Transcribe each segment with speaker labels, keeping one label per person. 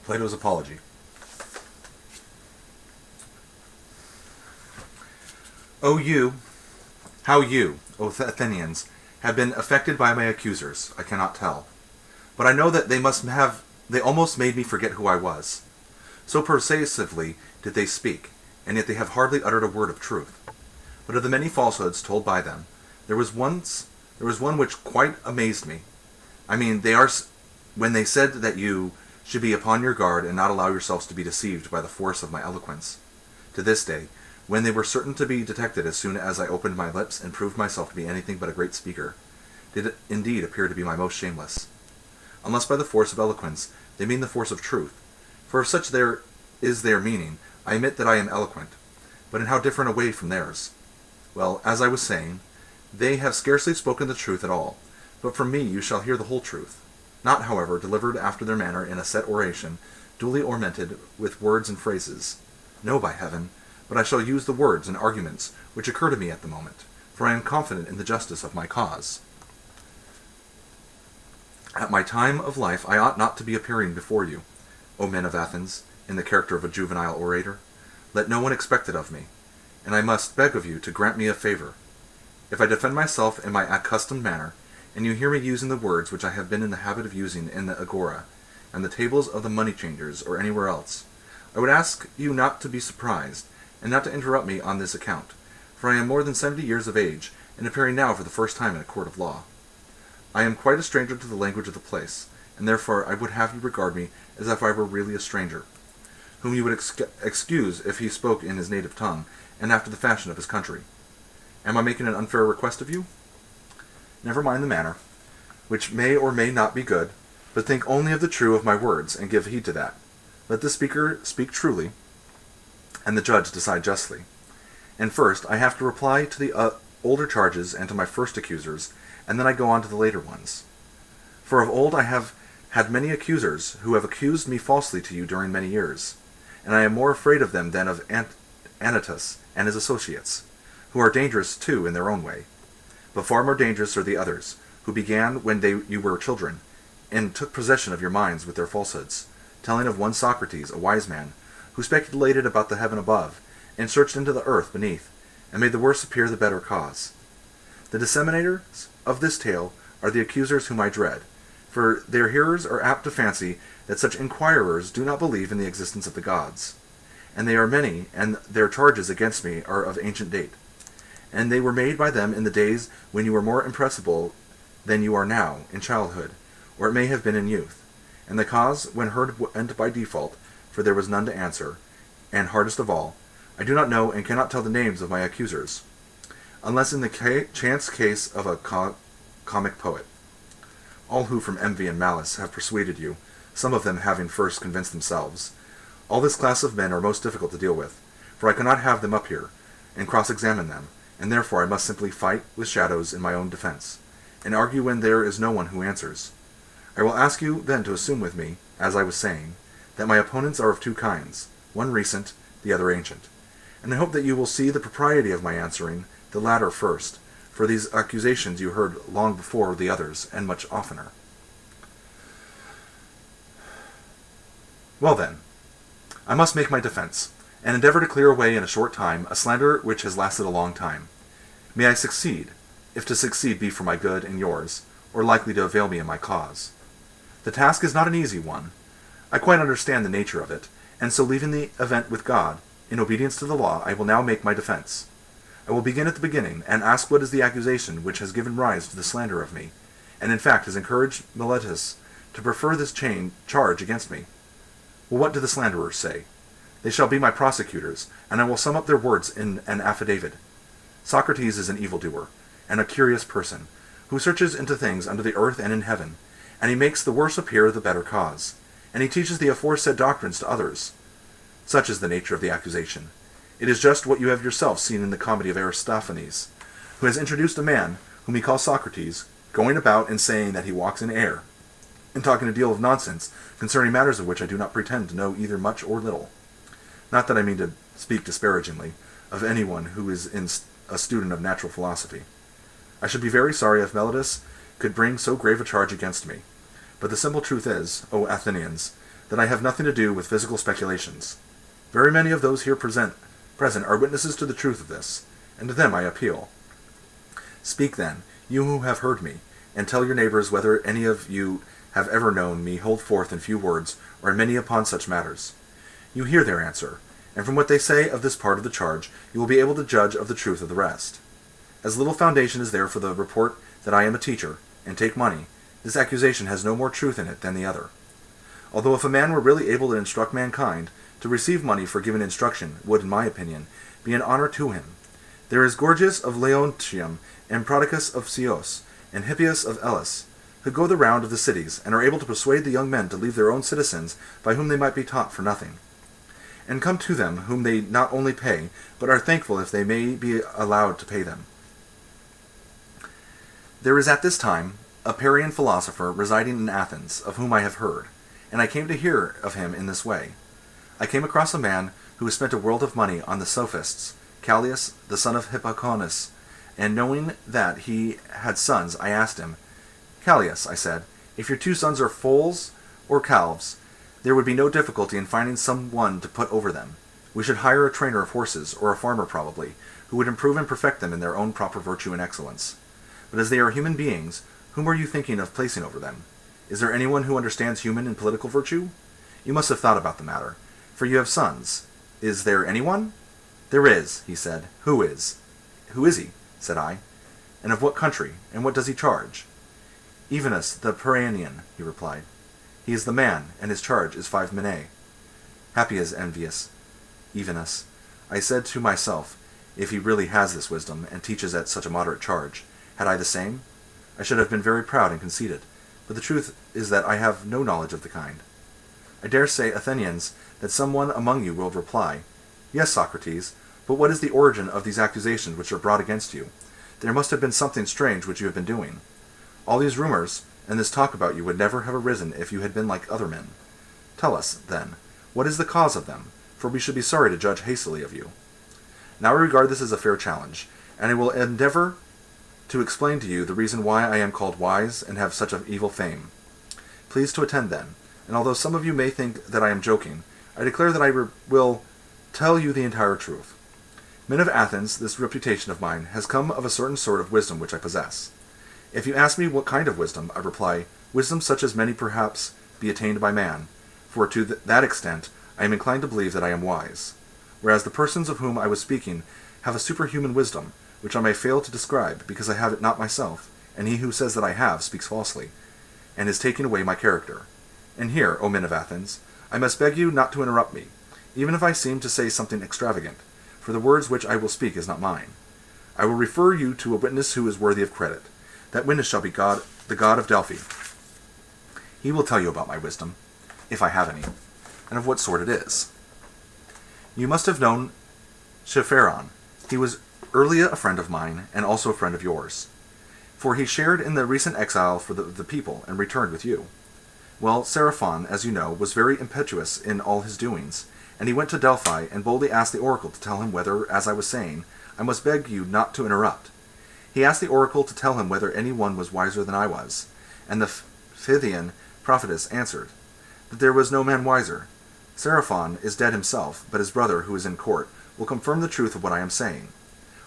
Speaker 1: Plato's Apology. How you, O Athenians, have been affected by my accusers, I cannot tell. But I know that they almost made me forget who I was. So persuasively did they speak, and yet they have hardly uttered a word of truth. But of the many falsehoods told by them, there was one which quite amazed me. I mean, when they said that you should be upon your guard and not allow yourselves to be deceived by the force of my eloquence. To this day, when they were certain to be detected as soon as I opened my lips and proved myself to be anything but a great speaker, did it indeed appear to be my most shameless. Unless by the force of eloquence they mean the force of truth, for if such there is their meaning, I admit that I am eloquent, but in how different a way from theirs. Well, as I was saying, they have scarcely spoken the truth at all, but from me you shall hear the whole truth, not, however, delivered after their manner in a set oration, duly ornamented with words and phrases. No, by heaven, but I shall use the words and arguments which occur to me at the moment, for I am confident in the justice of my cause. At my time of life I ought not to be appearing before you, O men of Athens, in the character of a juvenile orator. Let no one expect it of me, and I must beg of you to grant me a favor. If I defend myself in my accustomed manner, and you hear me using the words which I have been in the habit of using in the agora, and the tables of the money changers, or anywhere else, I would ask you not to be surprised, and not to interrupt me on this account, for I am more than 70 years of age, and appearing now for the first time in a court of law. I am quite a stranger to the language of the place, and therefore I would have you regard me as if I were really a stranger, whom you would excuse if he spoke in his native tongue, and after the fashion of his country. Am I making an unfair request of you? Never mind the manner, which may or may not be good, but think only of the true of my words, and give heed to that. Let the speaker speak truly, and the judge decide justly. And first, I have to reply to the older charges and to my first accusers, and then I go on to the later ones. For of old I have had many accusers, who have accused me falsely to you during many years, and I am more afraid of them than of Anytus and his associates, who are dangerous too in their own way. But far more dangerous are the others, who began when you were children, and took possession of your minds with their falsehoods, telling of one Socrates, a wise man, who speculated about the heaven above, and searched into the earth beneath, and made the worse appear the better cause. The disseminators of this tale are the accusers whom I dread, for their hearers are apt to fancy that such inquirers do not believe in the existence of the gods. And they are many, and their charges against me are of ancient date. And they were made by them in the days when you were more impressible than you are now, in childhood, or it may have been in youth. And the cause, when heard, went by default, for there was none to answer. And hardest of all, I do not know and cannot tell the names of my accusers, unless in the chance case of a comic poet. All who from envy and malice have persuaded you, some of them having first convinced themselves. All this class of men are most difficult to deal with, for I cannot have them up here, and cross-examine them, and therefore I must simply fight with shadows in my own defense, and argue when there is no one who answers. I will ask you then to assume with me, as I was saying, that my opponents are of two kinds, one recent, the other ancient, and I hope that you will see the propriety of my answering the latter first, for these accusations you heard long before the others, and much oftener. Well then, I must make my defense, and endeavor to clear away in a short time a slander which has lasted a long time. May I succeed, if to succeed be for my good and yours, or likely to avail me in my cause. The task is not an easy one. I quite understand the nature of it, and so leaving the event with God, in obedience to the law, I will now make my defense. I will begin at the beginning, and ask what is the accusation which has given rise to the slander of me, and in fact has encouraged Miletus to prefer this charge against me. Well, what do the slanderers say? They shall be my prosecutors, and I will sum up their words in an affidavit. Socrates is an evildoer, and a curious person, who searches into things under the earth and in heaven, and he makes the worse appear the better cause, and he teaches the aforesaid doctrines to others. Such is the nature of the accusation. It is just what you have yourself seen in the comedy of Aristophanes, who has introduced a man, whom he calls Socrates, going about and saying that he walks in air, and talking a deal of nonsense concerning matters of which I do not pretend to know either much or little. Not that I mean to speak disparagingly of anyone who is a student of natural philosophy. I should be very sorry if Miletus could bring so grave a charge against me. But the simple truth is, O Athenians, that I have nothing to do with physical speculations. Very many of those here present are witnesses to the truth of this, and to them I appeal. Speak then, you who have heard me, and tell your neighbors whether any of you have ever known me hold forth in few words, or in many upon such matters. You hear their answer, and from what they say of this part of the charge, you will be able to judge of the truth of the rest. As little foundation is there for the report that I am a teacher, and take money, this accusation has no more truth in it than the other. Although if a man were really able to instruct mankind, to receive money for given instruction would, in my opinion, be an honor to him. There is Gorgias of Leontium, and Prodicus of Chios, and Hippias of Elis, who go the round of the cities, and are able to persuade the young men to leave their own citizens, by whom they might be taught for nothing, and come to them whom they not only pay, but are thankful if they may be allowed to pay them. There is at this time a Parian philosopher residing in Athens, of whom I have heard, and I came to hear of him in this way. I came across a man who has spent a world of money on the sophists, Callias, the son of Hippoconus, and knowing that he had sons, I asked him, Callias, I said, if your 2 sons are foals or calves, there would be no difficulty in finding some one to put over them. We should hire a trainer of horses, or a farmer probably, who would improve and perfect them in their own proper virtue and excellence. But as they are human beings, whom are you thinking of placing over them? Is there anyone who understands human and political virtue? You must have thought about the matter, for you have sons. Is there anyone? There is, he said. Who is? Who is he? Said I. And of what country, and what does he charge? Evenus the Parianian, he replied. He is the man, and his charge is 5 minae. Happy as envious Evenus. I said to myself, if he really has this wisdom, and teaches at such a moderate charge, had I the same? I should have been very proud and conceited, but the truth is that I have no knowledge of the kind. I dare say, Athenians, that some one among you will reply, Yes, Socrates, but what is the origin of these accusations which are brought against you? There must have been something strange which you have been doing. All these rumors, and this talk about you would never have arisen if you had been like other men. Tell us, then, what is the cause of them, for we should be sorry to judge hastily of you. Now I regard this as a fair challenge, and I will endeavor to explain to you the reason why I am called wise and have such an evil fame. Please to attend then, and although some of you may think that I am joking, I declare that I will tell you the entire truth. Men of Athens, this reputation of mine has come of a certain sort of wisdom which I possess. If you ask me what kind of wisdom, I reply, wisdom such as many perhaps be attained by man, for to that extent I am inclined to believe that I am wise, whereas the persons of whom I was speaking have a superhuman wisdom, which I may fail to describe, because I have it not myself, and he who says that I have speaks falsely, and is taking away my character. And here, O men of Athens, I must beg you not to interrupt me, even if I seem to say something extravagant, for the words which I will speak is not mine. I will refer you to a witness who is worthy of credit. That witness shall be God, the god of Delphi. He will tell you about my wisdom, if I have any, and of what sort it is. You must have known Shepharon. He was early a friend of mine, and also a friend of yours, for he shared in the recent exile for the people, and returned with you. Well, Seraphon, as you know, was very impetuous in all his doings, and he went to Delphi, and boldly asked the oracle to tell him whether, as I was saying, I must beg you not to interrupt. He asked the oracle to tell him whether any one was wiser than I was, and the Scythian prophetess answered, that there was no man wiser. Seraphon is dead himself, but his brother, who is in court, will confirm the truth of what I am saying.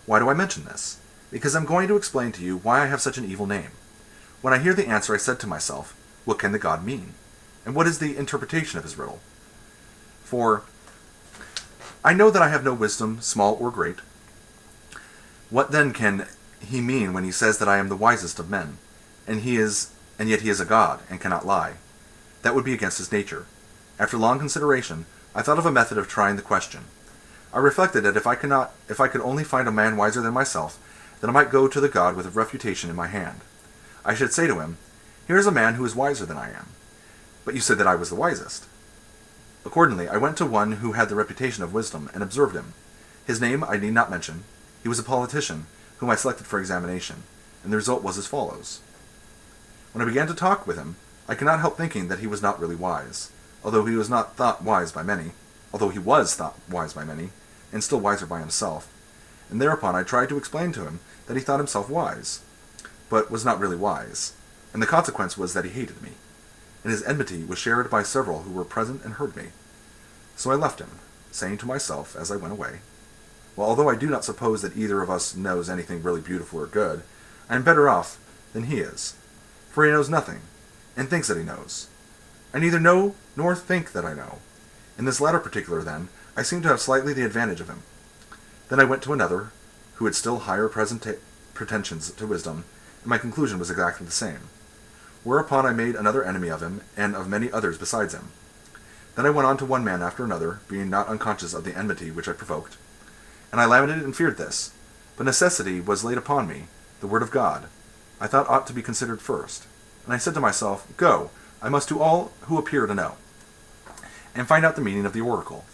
Speaker 1: Why do I mention this? Because I'm going to explain to you why I have such an evil name. When I hear the answer, I said to myself, what can the god mean? And what is the interpretation of his riddle? For I know that I have no wisdom, small or great. What then can he mean when he says that I am the wisest of men, and yet he is a god, and cannot lie? That would be against his nature. After long consideration, I thought of a method of trying the question. I reflected that if I could only find a man wiser than myself, then I might go to the god with a refutation in my hand. I should say to him, here is a man who is wiser than I am. But you said that I was the wisest. Accordingly, I went to one who had the reputation of wisdom, and observed him. His name I need not mention. He was a politician, whom I selected for examination, and the result was as follows. When I began to talk with him, I could not help thinking that he was not really wise, although he was thought wise by many, and still wiser by himself, and thereupon I tried to explain to him that he thought himself wise, but was not really wise, and the consequence was that he hated me. and his enmity was shared by several who were present and heard me. So I left him, saying to myself as I went away, well, although I do not suppose that either of us knows anything really beautiful or good, I am better off than he is, for he knows nothing, and thinks that he knows. I neither know nor think that I know. In this latter particular, then, I seem to have slightly the advantage of him. Then I went to another, who had still higher pretensions to wisdom, and my conclusion was exactly the same. Whereupon I made another enemy of him, and of many others besides him. Then I went on to one man after another, being not unconscious of the enmity which I provoked. And I lamented and feared this, but necessity was laid upon me, the word of God, I thought ought to be considered first. And I said to myself, Go, I must to all who appear to know, and find out the meaning of the oracle.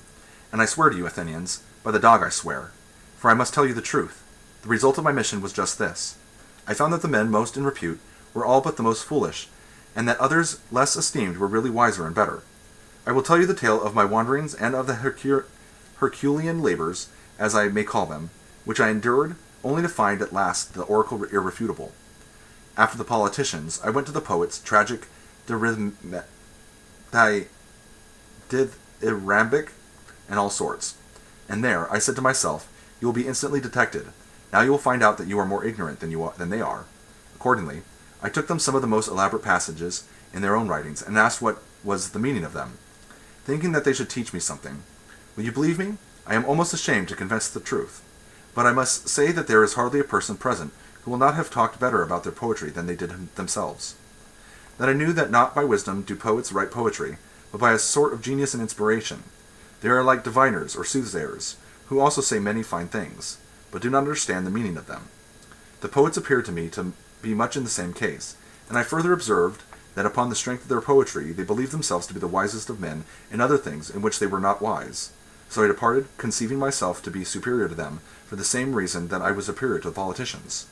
Speaker 1: And I swear to you, Athenians, by the dog I swear, for I must tell you the truth. The result of my mission was just this. I found that the men most in repute were all but the most foolish, and that others less esteemed were really wiser and better. I will tell you the tale of my wanderings and of the Herculean labors, as I may call them, which I endured only to find at last the oracle irrefutable. After the politicians, I went to the poets, tragic, dithyrambic, and all sorts. And there, I said to myself, you will be instantly detected. Now you will find out that you are more ignorant than they are. Accordingly, I took them some of the most elaborate passages in their own writings, and asked what was the meaning of them, thinking that they should teach me something. Will you believe me? I am almost ashamed to confess the truth. But I must say that there is hardly a person present who will not have talked better about their poetry than they did themselves. That I knew that not by wisdom do poets write poetry, but by a sort of genius and inspiration. They are like diviners or soothsayers, who also say many fine things, but do not understand the meaning of them. The poets appeared to me to be much in the same case, and I further observed that upon the strength of their poetry they believed themselves to be the wisest of men in other things in which they were not wise. So I departed, conceiving myself to be superior to them, for the same reason that I was superior to the politicians.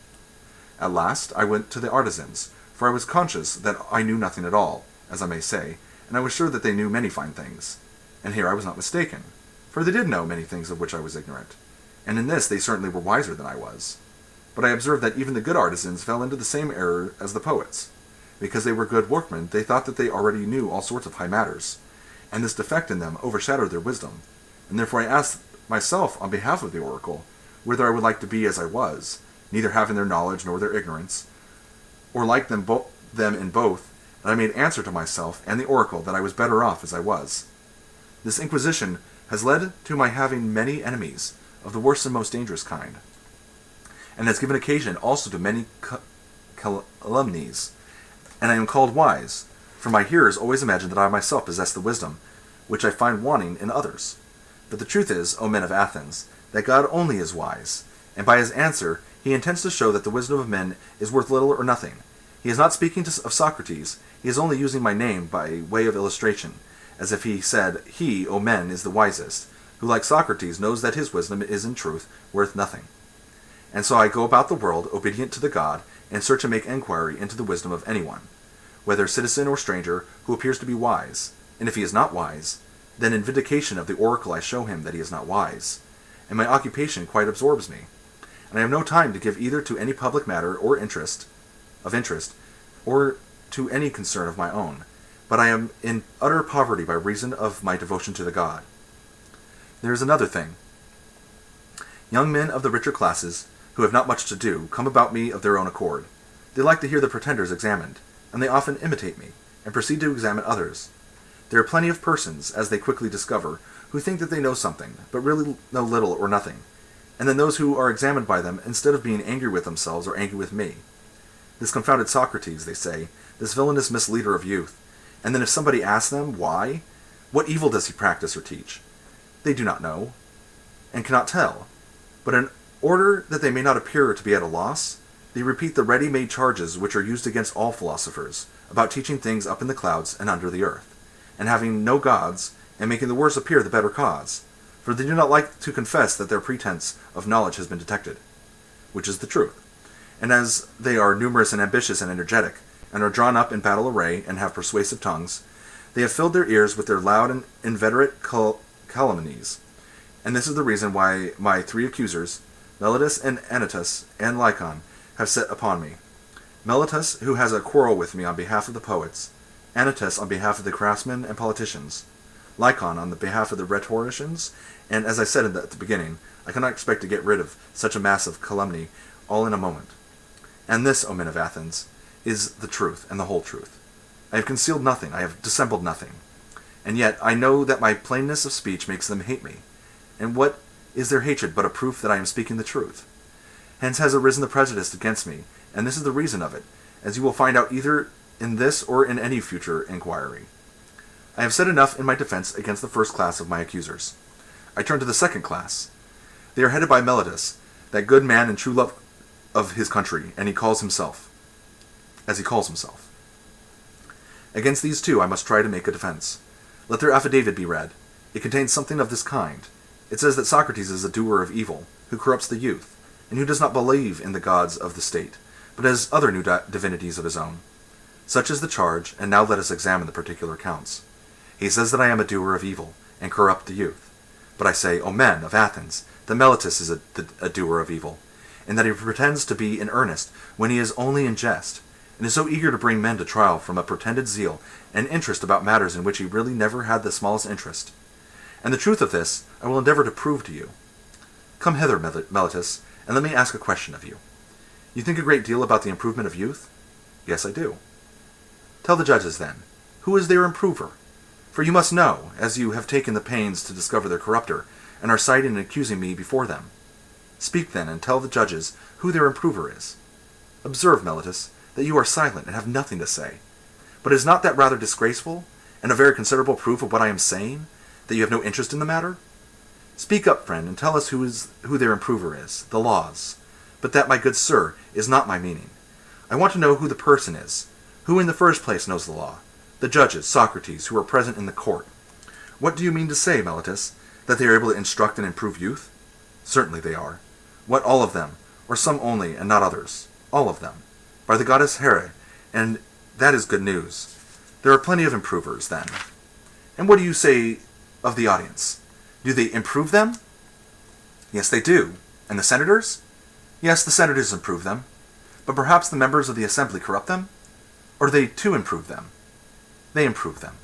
Speaker 1: At last I went to the artisans, for I was conscious that I knew nothing at all, as I may say, and I was sure that they knew many fine things. And here I was not mistaken, for they did know many things of which I was ignorant, and in this they certainly were wiser than I was. But I observed that even the good artisans fell into the same error as the poets. Because they were good workmen, they thought that they already knew all sorts of high matters, and this defect in them overshadowed their wisdom, and therefore I asked myself on behalf of the oracle, whether I would like to be as I was, neither having their knowledge nor their ignorance, or like them in both, and I made answer to myself and the oracle that I was better off as I was. This inquisition has led to my having many enemies, of the worst and most dangerous kind, and has given occasion also to many calumnies, and I am called wise, for my hearers always imagine that I myself possess the wisdom, which I find wanting in others. But the truth is, O men of Athens, that God only is wise, and by his answer he intends to show that the wisdom of men is worth little or nothing. He is not speaking of Socrates, he is only using my name by way of illustration, as if he said, He, O men, is the wisest, who like Socrates knows that his wisdom is in truth worth nothing. And so I go about the world, obedient to the God, and search to make enquiry into the wisdom of anyone, whether citizen or stranger, who appears to be wise, and if he is not wise, then in vindication of the oracle I show him that he is not wise, and my occupation quite absorbs me, and I have no time to give either to any public matter or interest, or to any concern of my own, but I am in utter poverty by reason of my devotion to the God. There is another thing. Young men of the richer classes, who have not much to do, come about me of their own accord. They like to hear the pretenders examined, and they often imitate me, and proceed to examine others. There are plenty of persons, as they quickly discover, who think that they know something, but really know little or nothing, and then those who are examined by them, instead of being angry with themselves, are angry with me. This confounded Socrates, they say, this villainous misleader of youth, and then if somebody asks them why, what evil does he practice or teach? They do not know, and cannot tell, but in order that they may not appear to be at a loss, they repeat the ready-made charges which are used against all philosophers, about teaching things up in the clouds and under the earth, and having no gods, and making the worse appear the better cause, for they do not like to confess that their pretense of knowledge has been detected, which is the truth. And as they are numerous and ambitious and energetic, and are drawn up in battle array, and have persuasive tongues, they have filled their ears with their loud and inveterate calumnies. And this is the reason why my three accusers, Meletus and Anytus and Lycon, have set upon me. Meletus, who has a quarrel with me on behalf of the poets, Anytus on behalf of the craftsmen and politicians, Lycon on the behalf of the rhetoricians, and as I said at the beginning, I cannot expect to get rid of such a mass of calumny all in a moment. And this, O men of Athens, is the truth and the whole truth. I have concealed nothing, I have dissembled nothing. And yet I know that my plainness of speech makes them hate me. And what is their hatred but a proof that I am speaking the truth? Hence has arisen the prejudice against me, and this is the reason of it, as you will find out either in this or in any future inquiry. I have said enough in my defense against the first class of my accusers. I turn to the second class. They are headed by Meletus, that good man and true love of his country, and he calls himself. Against these two I must try to make a defense. Let their affidavit be read. It contains something of this kind. It says that Socrates is a doer of evil, who corrupts the youth, and who does not believe in the gods of the state, but has other new divinities of his own. Such is the charge, and now let us examine the particular counts. He says that I am a doer of evil, and corrupt the youth. But I say, O men of Athens, that Meletus is a doer of evil, and that he pretends to be in earnest when he is only in jest, and is so eager to bring men to trial from a pretended zeal and interest about matters in which he really never had the smallest interest. And the truth of this I will endeavor to prove to you. Come hither, Meletus, and let me ask a question of you. You think a great deal about the improvement of youth? Yes, I do. Tell the judges, then, who is their improver? For you must know, as you have taken the pains to discover their corrupter, and are citing and accusing me before them. Speak, then, and tell the judges who their improver is. Observe, Meletus, that you are silent and have nothing to say. But is not that rather disgraceful, and a very considerable proof of what I am saying, that you have no interest in the matter? Speak up, friend, and tell us who their improver is, the laws. But that, my good sir, is not my meaning. I want to know who the person is, who in the first place knows the law, the judges, Socrates, who are present in the court. What do you mean to say, Meletus, that they are able to instruct and improve youth? Certainly they are. What, all of them, or some only, and not others? All of them. By the goddess Here, and that is good news. There are plenty of improvers, then. And what do you say of the audience? Do they improve them? Yes, they do. And the senators? Yes, the senators improve them. But perhaps the members of the assembly corrupt them? Or do they too improve them? They improve them.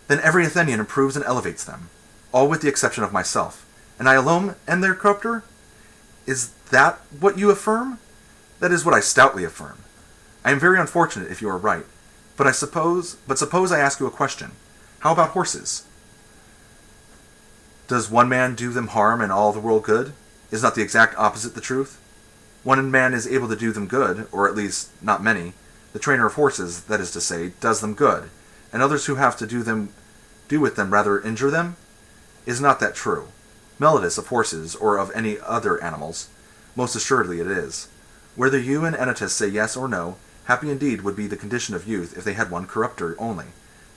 Speaker 1: Then every Athenian improves and elevates them, all with the exception of myself, and I alone am their corrupter? Is that what you affirm? That is what I stoutly affirm. I am very unfortunate if you are right, but suppose I ask you a question. How about horses? Does one man do them harm and all the world good? Is not the exact opposite the truth? One man is able to do them good, or at least not many. The trainer of horses, that is to say, does them good, and others who have to do with them rather injure them? Is not that true? Meletus of horses, or of any other animals? Most assuredly it is. Whether you and Anytus say yes or no, happy indeed would be the condition of youth if they had one corrupter only,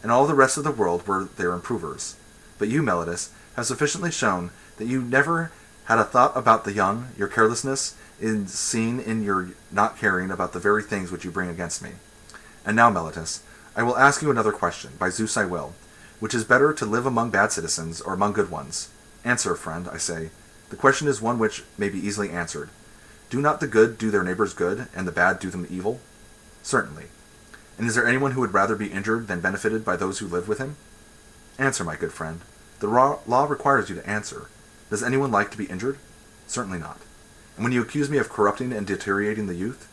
Speaker 1: and all the rest of the world were their improvers. But you, Meletus, have sufficiently shown that you never had a thought about the young. Your carelessness is seen in your not caring about the very things which you bring against me. And now, Meletus, I will ask you another question, by Zeus I will. Which is better, to live among bad citizens, or among good ones? Answer, friend, I say. The question is one which may be easily answered. Do not the good do their neighbors good, and the bad do them evil? Certainly. And is there anyone who would rather be injured than benefited by those who live with him? Answer, my good friend. The law requires you to answer. Does anyone like to be injured? Certainly not. And when you accuse me of corrupting and deteriorating the youth,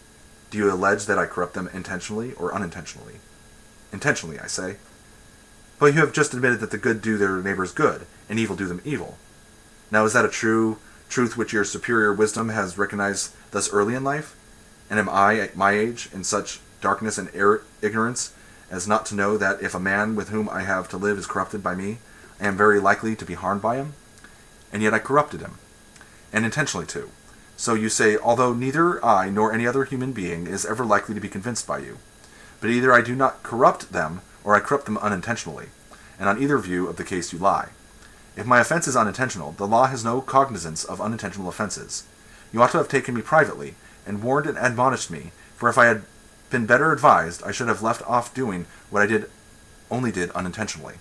Speaker 1: do you allege that I corrupt them intentionally or unintentionally? Intentionally, I say. But you have just admitted that the good do their neighbors good, and evil do them evil. Now is that a truth which your superior wisdom has recognized thus early in life? And am I, at my age, in such darkness and ignorance, as not to know that if a man with whom I have to live is corrupted by me, I am very likely to be harmed by him? And yet I corrupted him, and intentionally too. So you say, although neither I nor any other human being is ever likely to be convinced by you. But either I do not corrupt them, or I corrupt them unintentionally, and on either view of the case you lie. If my offense is unintentional, the law has no cognizance of unintentional offenses. You ought to have taken me privately, and warned and admonished me, for if I had been better advised, I should have left off doing what I only did unintentionally.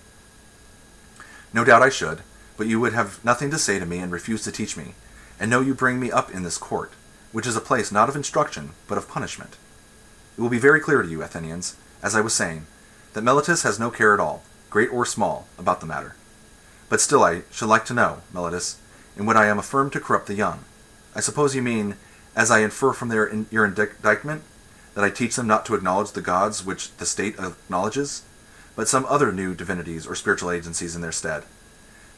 Speaker 1: No doubt I should, but you would have nothing to say to me and refuse to teach me, and know you bring me up in this court, which is a place not of instruction, but of punishment. It will be very clear to you, Athenians, as I was saying, that Meletus has no care at all, great or small, about the matter. But still I should like to know, Meletus, in what I am affirmed to corrupt the young. I suppose you mean, as I infer from your indictment, that I teach them not to acknowledge the gods which the state acknowledges, but some other new divinities or spiritual agencies in their stead.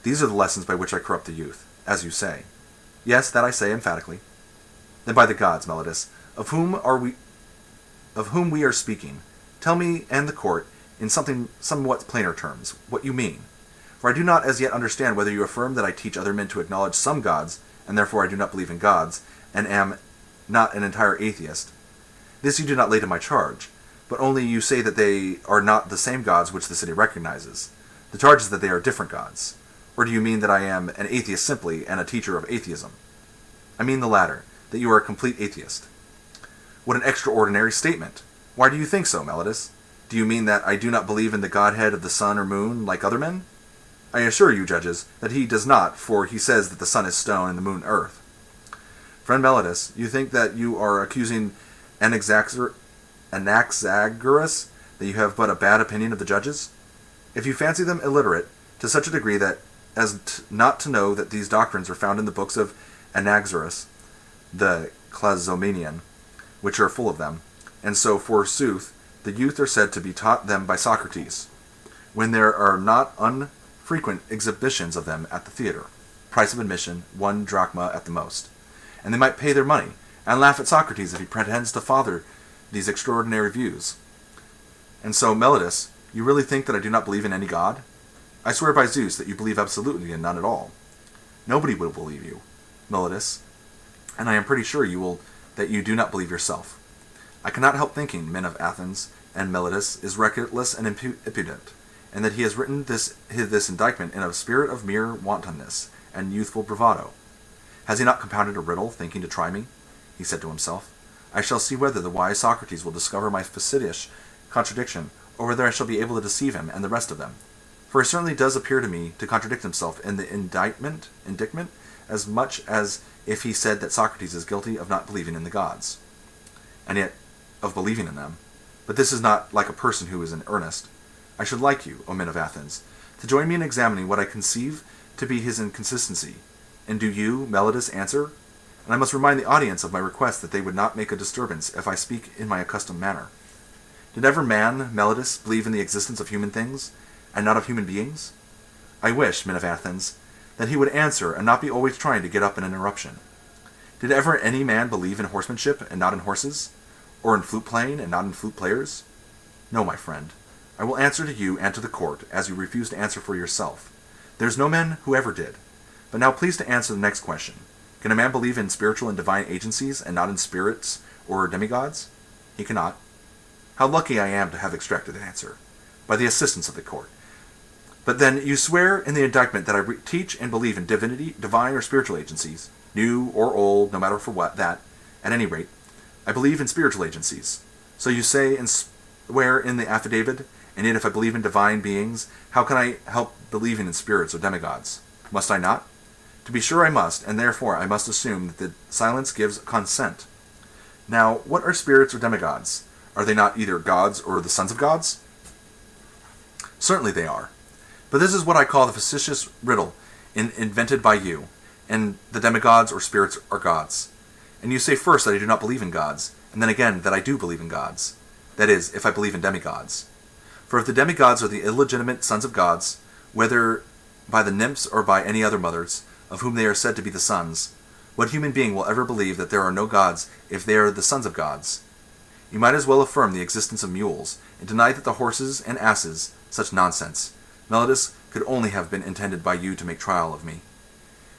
Speaker 1: These are the lessons by which I corrupt the youth, as you say. Yes, that I say emphatically. Then by the gods, Meletus, of whom we are speaking, tell me and the court, in somewhat plainer terms, what you mean. For I do not as yet understand whether you affirm that I teach other men to acknowledge some gods, and therefore I do not believe in gods, and am not an entire atheist. This you do not lay to my charge, but only you say that they are not the same gods which the city recognizes. The charge is that they are different gods. Or do you mean that I am an atheist simply, and a teacher of atheism? I mean the latter, that you are a complete atheist. What an extraordinary statement! Why do you think so, Meletus? Do you mean that I do not believe in the godhead of the sun or moon, like other men? I assure you, judges, that he does not, for he says that the sun is stone and the moon earth. Friend Meletus, you think that you are accusing Anaxagoras that you have but a bad opinion of the judges? If you fancy them illiterate to such a degree that not to know that these doctrines are found in the books of Anaxagoras, the Clazomenian, which are full of them, and so, forsooth, the youth are said to be taught them by Socrates, when there are not unfrequent exhibitions of them at the theatre, price of admission 1 drachma at the most, and they might pay their money, and laugh at Socrates if he pretends to father these extraordinary views. And so, Meletus, you really think that I do not believe in any god? I swear by Zeus that you believe absolutely in none at all. Nobody will believe you, Meletus, and I am pretty sure that you do not believe yourself. I cannot help thinking, men of Athens, and Meletus is reckless and impudent, and that he has written this indictment in a spirit of mere wantonness and youthful bravado. Has he not compounded a riddle, thinking to try me? He said to himself. I shall see whether the wise Socrates will discover my facetious contradiction, or whether I shall be able to deceive him and the rest of them. For it certainly does appear to me to contradict himself in the indictment as much as if he said that Socrates is guilty of not believing in the gods, and yet of believing in them. But this is not like a person who is in earnest. I should like you, O men of Athens, to join me in examining what I conceive to be his inconsistency. And do you, Meletus, answer? And I must remind the audience of my request that they would not make a disturbance if I speak in my accustomed manner. Did ever man, Meletus, believe in the existence of human things, and not of human beings? I wish, men of Athens, that he would answer and not be always trying to get up an interruption. Did ever any man believe in horsemanship and not in horses? Or in flute playing and not in flute players? No, my friend. I will answer to you and to the court, as you refuse to answer for yourself. There is no man who ever did. But now please to answer the next question. Can a man believe in spiritual and divine agencies and not in spirits or demigods? He cannot. How lucky I am to have extracted an answer, by the assistance of the court. But then you swear in the indictment that I teach and believe in divinity, divine or spiritual agencies, new or old, no matter for what, that, at any rate, I believe in spiritual agencies. So you say and swear in the affidavit, and yet if I believe in divine beings, how can I help believing in spirits or demigods? Must I not? To be sure I must, and therefore I must assume that the silence gives consent. Now, what are spirits or demigods? Are they not either gods or the sons of gods? Certainly they are. But this is what I call the facetious riddle invented by you, and the demigods or spirits are gods. And you say first that I do not believe in gods, and then again that I do believe in gods. That is, if I believe in demigods. For if the demigods are the illegitimate sons of gods, whether by the nymphs or by any other mothers, of whom they are said to be the sons, what human being will ever believe that there are no gods if they are the sons of gods? You might as well affirm the existence of mules, and deny that the horses and asses, such nonsense. Meletus could only have been intended by you to make trial of me.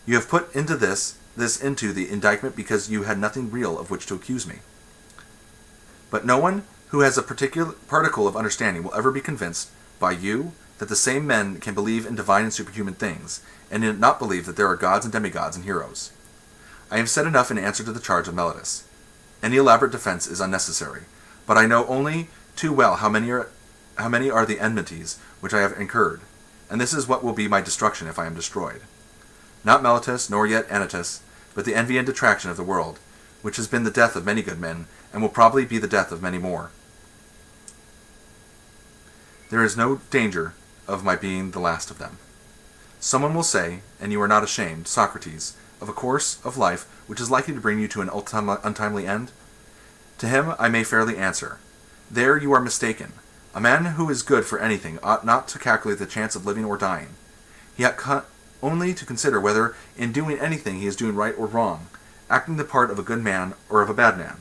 Speaker 1: You have put into this into the indictment because you had nothing real of which to accuse me. But no one who has a particular particle of understanding will ever be convinced by you that the same men can believe in divine and superhuman things, and not believe that there are gods and demigods and heroes. I have said enough in answer to the charge of Meletus. Any elaborate defense is unnecessary, but I know only too well how many are the enmities which I have incurred, and this is what will be my destruction if I am destroyed. Not Meletus, nor yet Anytus, but the envy and detraction of the world, which has been the death of many good men, and will probably be the death of many more. There is no danger of my being the last of them. Someone will say, and you are not ashamed, Socrates, of a course of life which is likely to bring you to an untimely end? To him I may fairly answer, there you are mistaken. A man who is good for anything ought not to calculate the chance of living or dying. He ought only to consider whether in doing anything he is doing right or wrong, acting the part of a good man or of a bad man.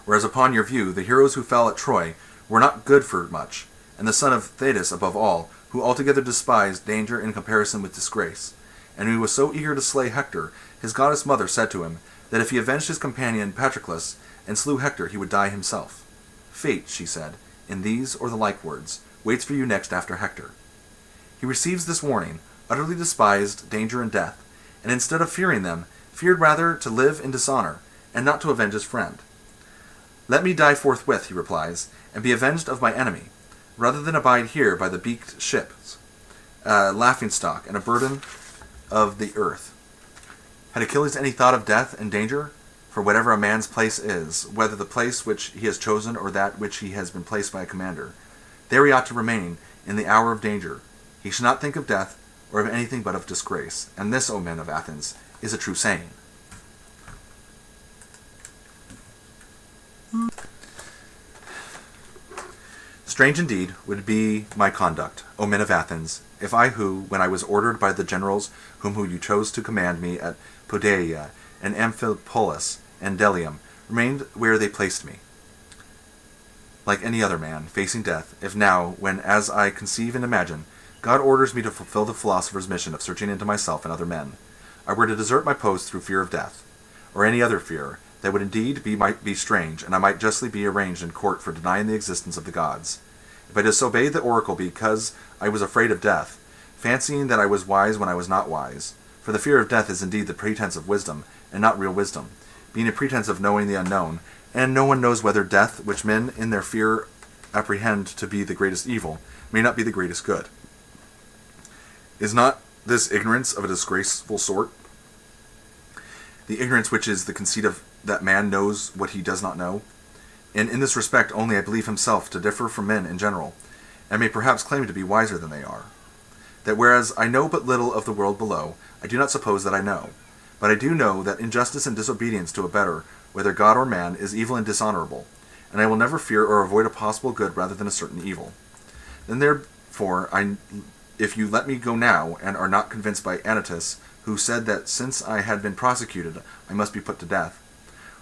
Speaker 1: Whereas upon your view, the heroes who fell at Troy were not good for much, and the son of Theodotus above all, who altogether despised danger in comparison with disgrace, and who was so eager to slay Hector, his goddess mother said to him, that if he avenged his companion Patroclus, and slew Hector, he would die himself. Fate, she said, in these or the like words, waits for you next after Hector. He receives this warning, utterly despised danger and death, and instead of fearing them, feared rather to live in dishonor, and not to avenge his friend. Let me die forthwith, he replies, and be avenged of my enemy, rather than abide here by the beaked ships, a laughingstock and a burden of the earth. Had Achilles any thought of death and danger? For whatever a man's place is, whether the place which he has chosen or that which he has been placed by a commander, there he ought to remain in the hour of danger. He should not think of death or of anything but of disgrace. And this, O men of Athens, is a true saying. Strange indeed would be my conduct, O men of Athens, if I who, when I was ordered by the generals who you chose to command me at Podeia and Amphipolis and Delium, remained where they placed me, like any other man, facing death, if now, when, as I conceive and imagine, God orders me to fulfill the philosopher's mission of searching into myself and other men, I were to desert my post through fear of death, or any other fear, that would indeed might be strange, and I might justly be arraigned in court for denying the existence of the gods. If I disobeyed the oracle because I was afraid of death, fancying that I was wise when I was not wise, for the fear of death is indeed the pretense of wisdom, and not real wisdom, being a pretense of knowing the unknown, and no one knows whether death, which men in their fear apprehend to be the greatest evil, may not be the greatest good. Is not this ignorance of a disgraceful sort? The ignorance which is the conceit of that man knows what he does not know? And in this respect only I believe himself to differ from men in general, and may perhaps claim to be wiser than they are. That whereas I know but little of the world below, I do not suppose that I know, but I do know that injustice and disobedience to a better, whether God or man, is evil and dishonorable, and I will never fear or avoid a possible good rather than a certain evil. Then therefore, if you let me go now, and are not convinced by Anytus, who said that since I had been prosecuted, I must be put to death,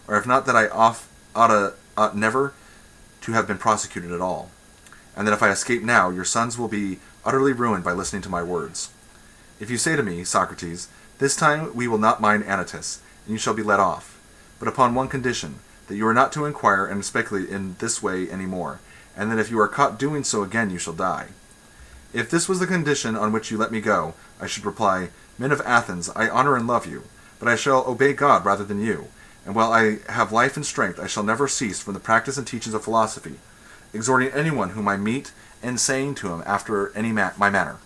Speaker 1: or if not that I ought never to have been prosecuted at all, and that if I escape now, your sons will be utterly ruined by listening to my words. If you say to me, Socrates, this time we will not mind Anytus, and you shall be let off, but upon one condition, that you are not to inquire and speculate in this way any more, and that if you are caught doing so again, you shall die. If this was the condition on which you let me go, I should reply, Men of Athens, I honor and love you, but I shall obey God rather than you, and while I have life and strength, I shall never cease from the practice and teachings of philosophy, exhorting anyone whom I meet, and saying to him after any my manner,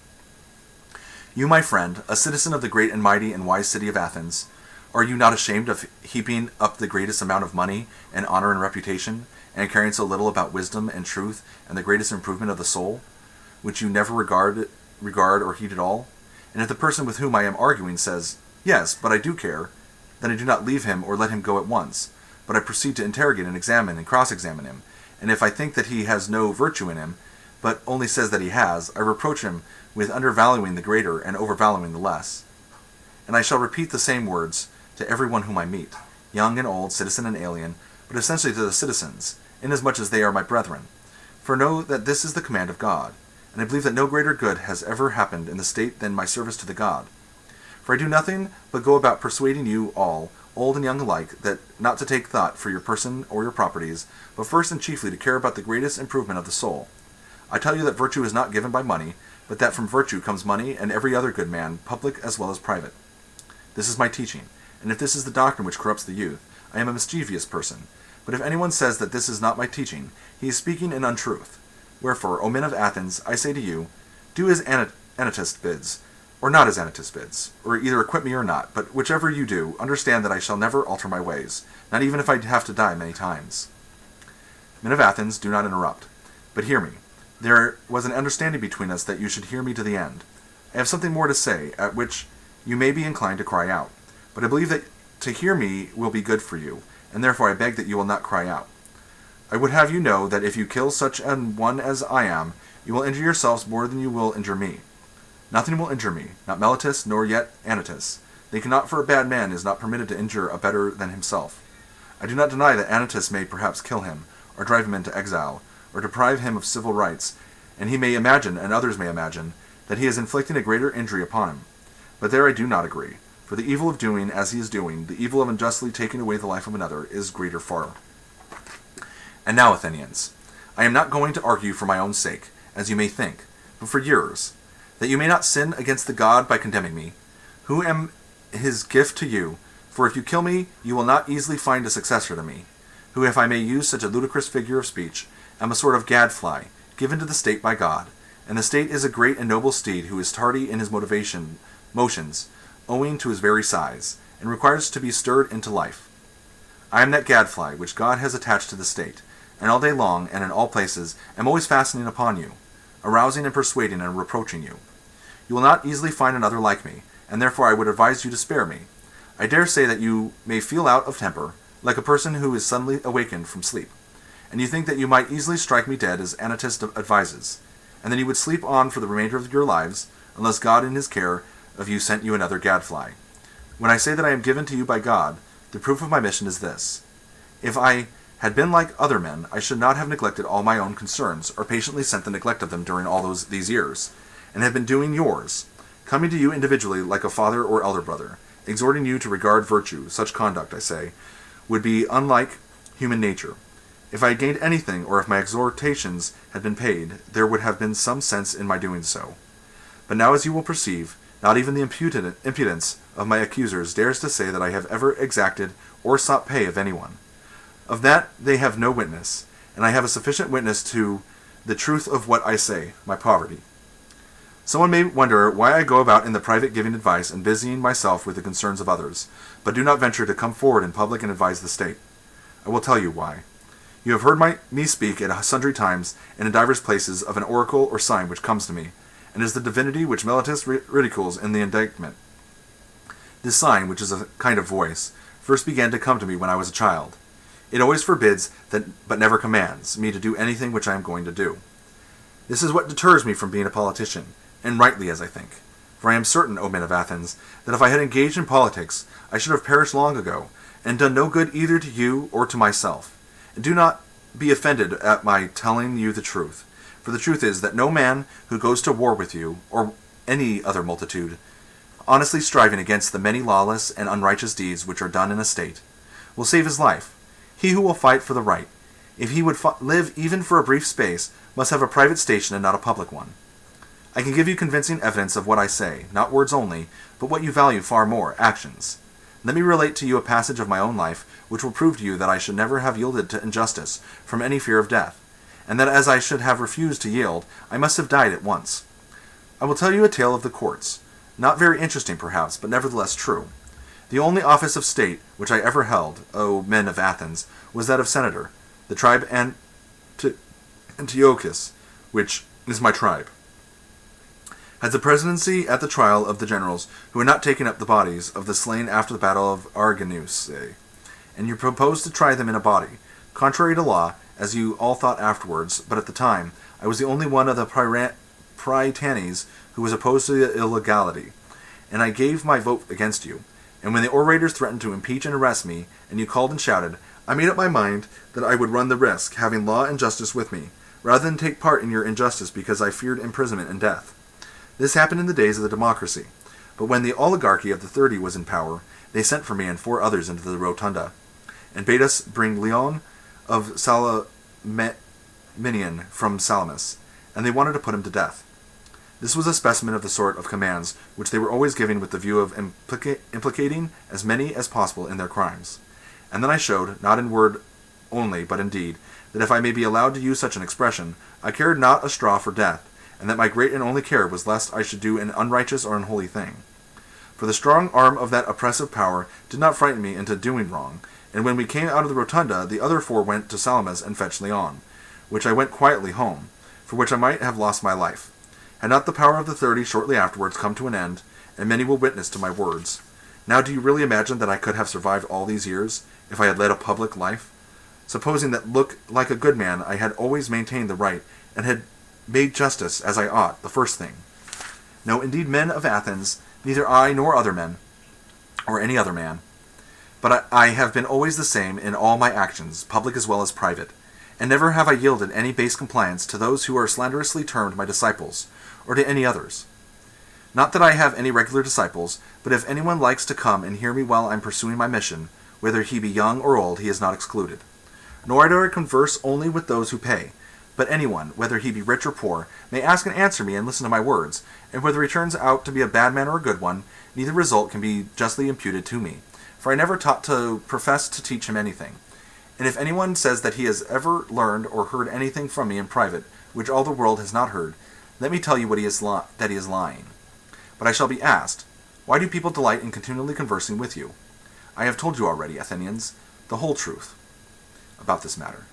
Speaker 1: You, my friend, a citizen of the great and mighty and wise city of Athens, are you not ashamed of heaping up the greatest amount of money and honor and reputation, and caring so little about wisdom and truth and the greatest improvement of the soul, which you never regard or heed at all? And if the person with whom I am arguing says, Yes, but I do care, then I do not leave him or let him go at once, but I proceed to interrogate and examine and cross-examine him, and if I think that he has no virtue in him, but only says that he has, I reproach him with undervaluing the greater and overvaluing the less. And I shall repeat the same words to everyone whom I meet, young and old, citizen and alien, but essentially to the citizens, inasmuch as they are my brethren. For know that this is the command of God, and I believe that no greater good has ever happened in the state than my service to the God. For I do nothing but go about persuading you all, old and young alike, that not to take thought for your person or your properties, but first and chiefly to care about the greatest improvement of the soul. I tell you that virtue is not given by money, but that from virtue comes money and every other good man, public as well as private. This is my teaching, and if this is the doctrine which corrupts the youth, I am a mischievous person. But if anyone says that this is not my teaching, he is speaking in untruth. Wherefore, O men of Athens, I say to you, do as Anytus bids, or not as Anytus bids, or either acquit me or not, but whichever you do, understand that I shall never alter my ways, not even if I have to die many times. Men of Athens, do not interrupt, but hear me. There was an understanding between us that you should hear me to the end. I have something more to say, at which you may be inclined to cry out, but I believe that to hear me will be good for you, and therefore I beg that you will not cry out. I would have you know that if you kill such an one as I am, you will injure yourselves more than you will injure me. Nothing will injure me, not Meletus, nor yet Anytus. They cannot, for a bad man is not permitted to injure a better than himself. I do not deny that Anytus may perhaps kill him, or drive him into exile, or deprive him of civil rights, and he may imagine, and others may imagine, that he is inflicting a greater injury upon him. But there I do not agree, for the evil of doing as he is doing, the evil of unjustly taking away the life of another, is greater far. And now, Athenians, I am not going to argue for my own sake, as you may think, but for yours, that you may not sin against the God by condemning me, who am his gift to you, for if you kill me, you will not easily find a successor to me, who, if I may use such a ludicrous figure of speech, am a sort of gadfly, given to the state by God, and the state is a great and noble steed who is tardy in his motions, owing to his very size, and requires to be stirred into life. I am that gadfly which God has attached to the state, and all day long and in all places am always fastening upon you, arousing and persuading and reproaching you. You will not easily find another like me, and therefore I would advise you to spare me. I dare say that you may feel out of temper, like a person who is suddenly awakened from sleep, and you think that you might easily strike me dead as Anytus advises, and then you would sleep on for the remainder of your lives, unless God in his care of you sent you another gadfly. When I say that I am given to you by God, the proof of my mission is this. If I had been like other men, I should not have neglected all my own concerns, or patiently sent the neglect of them during all these years, and have been doing yours, coming to you individually like a father or elder brother, exhorting you to regard virtue. Such conduct, I say, would be unlike human nature. If I had gained anything, or if my exhortations had been paid, there would have been some sense in my doing so. But now, as you will perceive, not even the impudence of my accusers dares to say that I have ever exacted or sought pay of anyone. Of that they have no witness, and I have a sufficient witness to the truth of what I say, my poverty. Someone may wonder why I go about in the private giving advice and busying myself with the concerns of others, but do not venture to come forward in public and advise the state. I will tell you why. You have heard me speak at sundry times and in divers places of an oracle or sign which comes to me, and is the divinity which Meletus ridicules in the indictment. This sign, which is a kind of voice, first began to come to me when I was a child. It always forbids, but never commands, me to do anything which I am going to do. This is what deters me from being a politician, and rightly, as I think. For I am certain, O men of Athens, that if I had engaged in politics, I should have perished long ago, and done no good either to you or to myself. And do not be offended at my telling you the truth, for the truth is that no man who goes to war with you, or any other multitude, honestly striving against the many lawless and unrighteous deeds which are done in a state, will save his life. He who will fight for the right, if he would live even for a brief space, must have a private station and not a public one. I can give you convincing evidence of what I say, not words only, but what you value far more, actions. Let me relate to you a passage of my own life, which will prove to you that I should never have yielded to injustice from any fear of death, and that as I should have refused to yield, I must have died at once. I will tell you a tale of the courts, not very interesting perhaps, but nevertheless true. The only office of state which I ever held, O men of Athens, was that of senator, the tribe Antiochus, which is my tribe, had the presidency at the trial of the generals who had not taken up the bodies of the slain after the battle of Arginus, and you proposed to try them in a body, contrary to law, as you all thought afterwards, but at the time I was the only one of the Prytanes who was opposed to the illegality, and I gave my vote against you. And when the orators threatened to impeach and arrest me, and you called and shouted, I made up my mind that I would run the risk, having law and justice with me, rather than take part in your injustice because I feared imprisonment and death. This happened in the days of the democracy, but when the oligarchy of the 30 was in power, they sent for me and 4 others into the rotunda, and bade us bring Leon of Salaminian from Salamis, and they wanted to put him to death. This was a specimen of the sort of commands which they were always giving with the view of implicating as many as possible in their crimes. And then I showed, not in word only, but in deed, that if I may be allowed to use such an expression, I cared not a straw for death, and that my great and only care was lest I should do an unrighteous or unholy thing. For the strong arm of that oppressive power did not frighten me into doing wrong, and when we came out of the rotunda, the other 4 went to Salamis and fetched Leon, which I went quietly home, for which I might have lost my life. Had not the power of the 30 shortly afterwards come to an end, and many will witness to my words. Now do you really imagine that I could have survived all these years, if I had led a public life? Supposing that, look like a good man, I had always maintained the right, and had made justice as I ought, the first thing. No, indeed, men of Athens, neither I nor other men, or any other man, but I have been always the same in all my actions, public as well as private, and never have I yielded any base compliance to those who are slanderously termed my disciples, or to any others. Not that I have any regular disciples, but if anyone likes to come and hear me while I am pursuing my mission, whether he be young or old, he is not excluded. Nor do I converse only with those who pay, but anyone, whether he be rich or poor, may ask and answer me and listen to my words, and whether he turns out to be a bad man or a good one, neither result can be justly imputed to me, for I never taught to profess to teach him anything. And if anyone says that he has ever learned or heard anything from me in private, which all the world has not heard, let me tell you that he is lying. But I shall be asked, why do people delight in continually conversing with you? I have told you already, Athenians, the whole truth about this matter.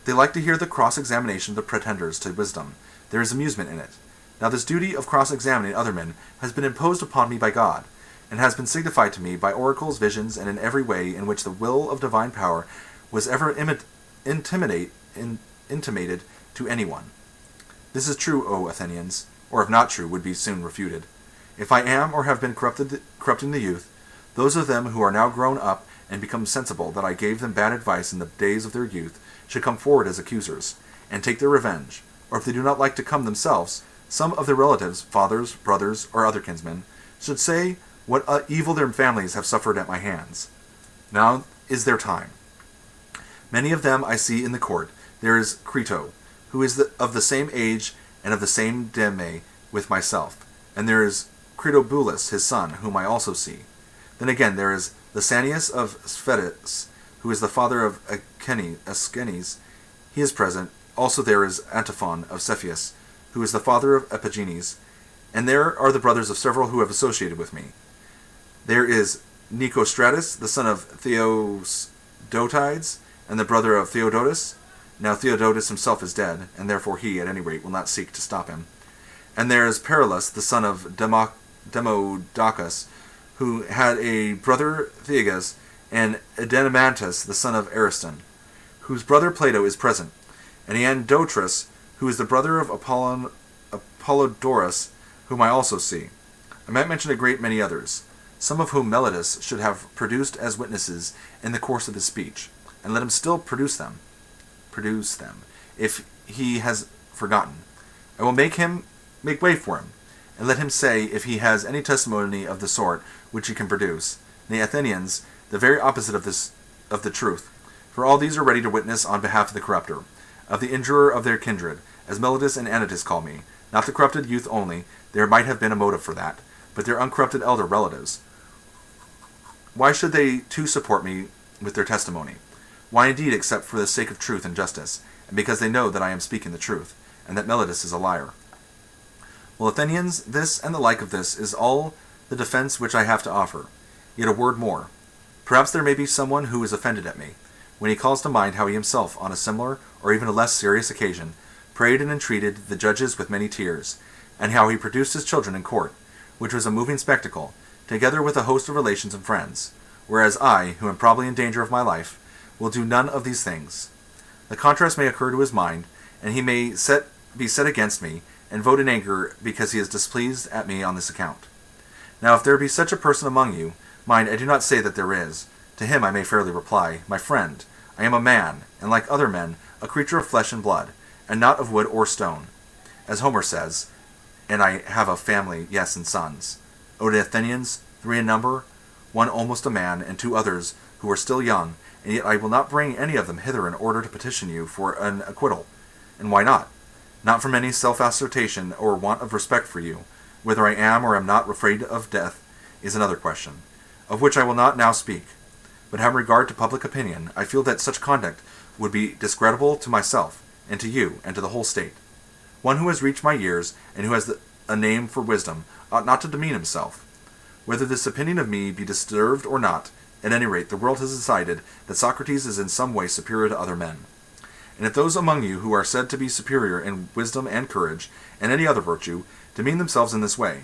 Speaker 1: They like to hear the cross-examination of the pretenders to wisdom. There is amusement in it. Now this duty of cross-examining other men has been imposed upon me by God, and has been signified to me by oracles, visions, and in every way in which the will of divine power was ever intimated to anyone. This is true, O Athenians, or if not true, would be soon refuted. If I am or have been corrupting the youth, those of them who are now grown up and become sensible that I gave them bad advice in the days of their youth should come forward as accusers, and take their revenge, or if they do not like to come themselves, some of their relatives, fathers, brothers, or other kinsmen, should say what evil their families have suffered at my hands. Now is their time. Many of them I see in the court. There is Crito, who is of the same age and of the same deme with myself, and there is Critobulus, his son, whom I also see. Then again there is Lysanias of Sphetus, who is the father of Askenes. He is present. Also there is Antiphon of Cepheus, who is the father of Epigenes, and there are the brothers of several who have associated with me. There is Nicostratus, the son of Theodotides, and the brother of Theodotus. Now Theodotus himself is dead, and therefore he, at any rate, will not seek to stop him. And there is Perillus, the son of Demodocus, who had a brother Theagas, and Edenimantus, the son of Ariston, whose brother Plato is present, and Eandotris, who is the brother of Apollodorus, whom I also see. I might mention a great many others, some of whom Meletus should have produced as witnesses in the course of his speech, and let him still produce them, if he has forgotten. I will make way for him, and let him say if he has any testimony of the sort which he can produce. Nay, Athenians, the very opposite of the truth, for all these are ready to witness on behalf of the corrupter, of the injurer of their kindred, as Meletus and Anytus call me, not the corrupted youth only, there might have been a motive for that, but their uncorrupted elder relatives. Why should they too support me with their testimony? Why indeed, except for the sake of truth and justice, and because they know that I am speaking the truth, and that Meletus is a liar? Well, Athenians, this and the like of this is all the defense which I have to offer. Yet a word more. Perhaps there may be someone who is offended at me, when he calls to mind how he himself, on a similar, or even a less serious occasion, prayed and entreated the judges with many tears, and how he produced his children in court, which was a moving spectacle, together with a host of relations and friends, whereas I, who am probably in danger of my life, will do none of these things. The contrast may occur to his mind, and he may be set against me, and vote in anger because he is displeased at me on this account. Now if there be such a person among you, mind, I do not say that there is, to him I may fairly reply, my friend, I am a man, and like other men, a creature of flesh and blood, and not of wood or stone. As Homer says, and I have a family, yes, and sons. O the Athenians, 3 in number, 1 almost a man, and 2 others who are still young, and yet I will not bring any of them hither in order to petition you for an acquittal. And why not? Not from any self-assertion or want of respect for you. Whether I am or am not afraid of death is another question, of which I will not now speak. But having regard to public opinion, I feel that such conduct would be discreditable to myself, and to you, and to the whole state. One who has reached my years, and who has a name for wisdom, ought not to demean himself. Whether this opinion of me be deserved or not, at any rate the world has decided that Socrates is in some way superior to other men. And if those among you who are said to be superior in wisdom and courage, and any other virtue, demean themselves in this way,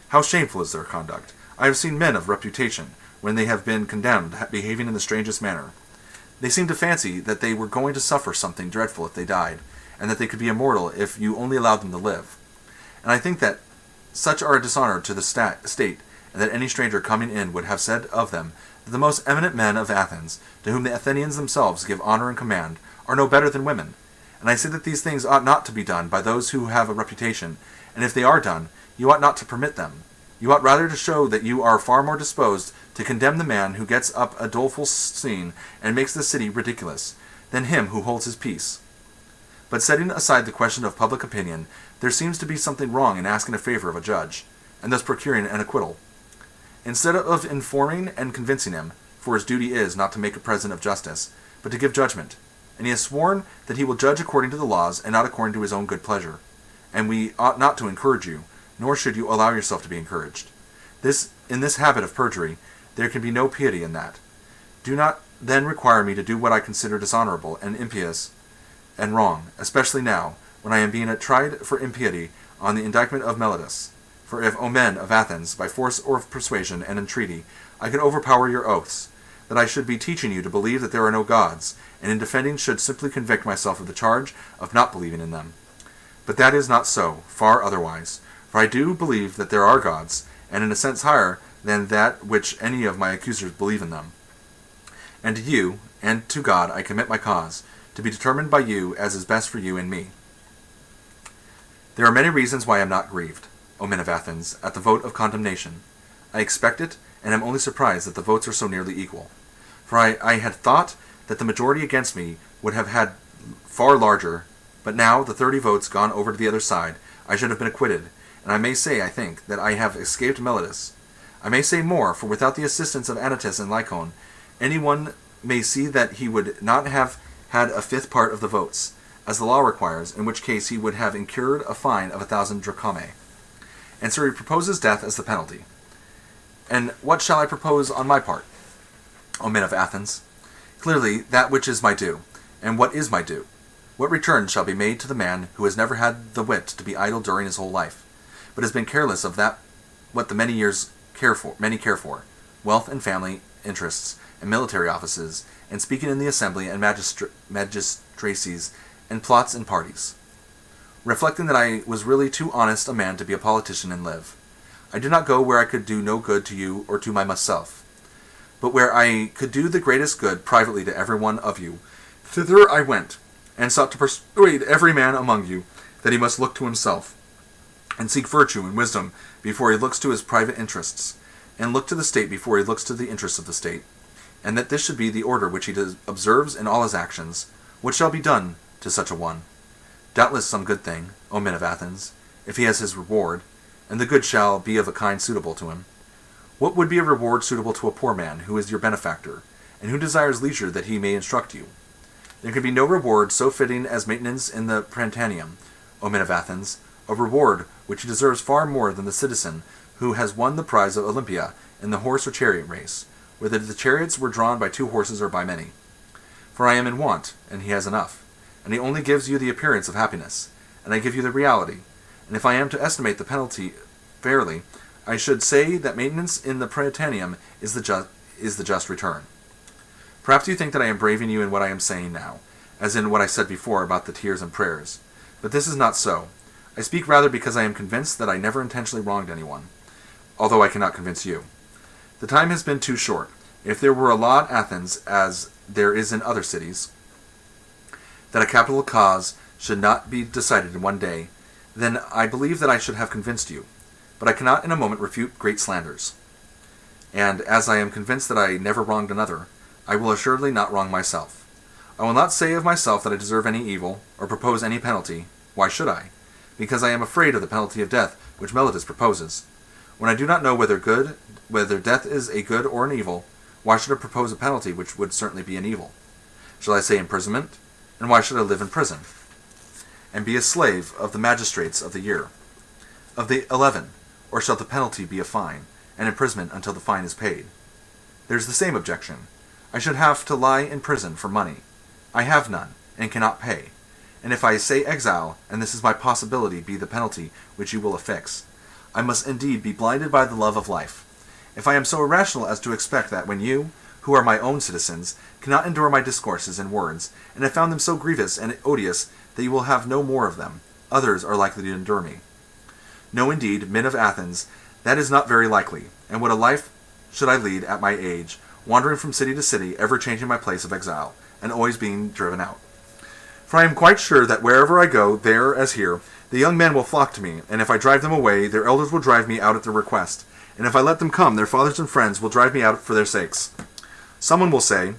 Speaker 1: how shameful is their conduct! I have seen men of reputation, when they have been condemned, behaving in the strangest manner. They seem to fancy that they were going to suffer something dreadful if they died, and that they could be immortal if you only allowed them to live. And I think that such are a dishonor to the state, and that any stranger coming in would have said of them that the most eminent men of Athens, to whom the Athenians themselves give honor and command, are no better than women. And I say that these things ought not to be done by those who have a reputation, and if they are done, you ought not to permit them. You ought rather to show that you are far more disposed to condemn the man who gets up a doleful scene and makes the city ridiculous, than him who holds his peace. But setting aside the question of public opinion, there seems to be something wrong in asking a favor of a judge, and thus procuring an acquittal. Instead of informing and convincing him, for his duty is not to make a present of justice, but to give judgment, and he has sworn that he will judge according to the laws and not according to his own good pleasure. And we ought not to encourage you, nor should you allow yourself to be encouraged. In this habit of perjury, there can be no piety in that. Do not then require me to do what I consider dishonorable and impious and wrong, especially now, when I am being tried for impiety on the indictment of Meletus. For if, O men of Athens, by force or persuasion and entreaty, I could overpower your oaths, that I should be teaching you to believe that there are no gods, and in defending should simply convict myself of the charge of not believing in them. But that is not so, far otherwise. For I do believe that there are gods, and in a sense higher than that which any of my accusers believe in them. And to you, and to God, I commit my cause, to be determined by you as is best for you and me. There are many reasons why I am not grieved, O men of Athens, at the vote of condemnation. I expect it, and am only surprised that the votes are so nearly equal. For I had thought that the majority against me would have had far larger, but now, the 30 votes gone over to the other side, I should have been acquitted, and I may say, I think, that I have escaped Meletus. I may say more, for without the assistance of Anytus and Lycon, anyone may see that he would not have had a fifth part of the votes, as the law requires, in which case he would have incurred a fine of 1,000 drachmae. And so he proposes death as the penalty. And what shall I propose on my part, O men of Athens? Clearly, that which is my due. And what is my due? What return shall be made to the man who has never had the wit to be idle during his whole life, but has been careless of that what the many care for, wealth and family interests, and military offices, and speaking in the assembly and magistracies, and plots and parties? Reflecting that I was really too honest a man to be a politician and live, I did not go where I could do no good to you or to myself, but where I could do the greatest good privately to every one of you. Thither I went, and sought to persuade every man among you that he must look to himself, and seek virtue and wisdom before he looks to his private interests, and look to the state before he looks to the interests of the state, and that this should be the order which he observes in all his actions. What shall be done to such a one? Doubtless some good thing, O men of Athens, if he has his reward, and the good shall be of a kind suitable to him. What would be a reward suitable to a poor man who is your benefactor, and who desires leisure that he may instruct you? There can be no reward so fitting as maintenance in the Prytaneum, O men of Athens, a reward which he deserves far more than the citizen who has won the prize of Olympia in the horse or chariot race, whether the chariots were drawn by 2 horses or by many. For I am in want, and he has enough, and he only gives you the appearance of happiness, and I give you the reality. And if I am to estimate the penalty fairly, I should say that maintenance in the Prytaneum is the just return. Perhaps you think that I am braving you in what I am saying now, as in what I said before about the tears and prayers. But this is not so. I speak rather because I am convinced that I never intentionally wronged anyone, although I cannot convince you. The time has been too short. If there were a law at Athens, as there is in other cities, that a capital cause should not be decided in one day, then I believe that I should have convinced you. But I cannot in a moment refute great slanders. And as I am convinced that I never wronged another, I will assuredly not wrong myself. I will not say of myself that I deserve any evil, or propose any penalty. Why should I? Because I am afraid of the penalty of death which Meletus proposes. When I do not know whether death is a good or an evil, why should I propose a penalty which would certainly be an evil? Shall I say imprisonment? And why should I live in prison, and be a slave of the magistrates of the year? Of the 11, or shall the penalty be a fine, and imprisonment until the fine is paid? There is the same objection. I should have to lie in prison for money. I have none, and cannot pay. And if I say exile, and this is my possibility be the penalty which you will affix, I must indeed be blinded by the love of life. If I am so irrational as to expect that when you, who are my own citizens, cannot endure my discourses and words, and have found them so grievous and odious that you will have no more of them, others are likely to endure me. No, indeed, men of Athens, that is not very likely, and what a life should I lead at my age, wandering from city to city, ever changing my place of exile, and always being driven out. For I am quite sure that wherever I go, there as here, the young men will flock to me, and if I drive them away, their elders will drive me out at their request, and if I let them come, their fathers and friends will drive me out for their sakes. Someone will say,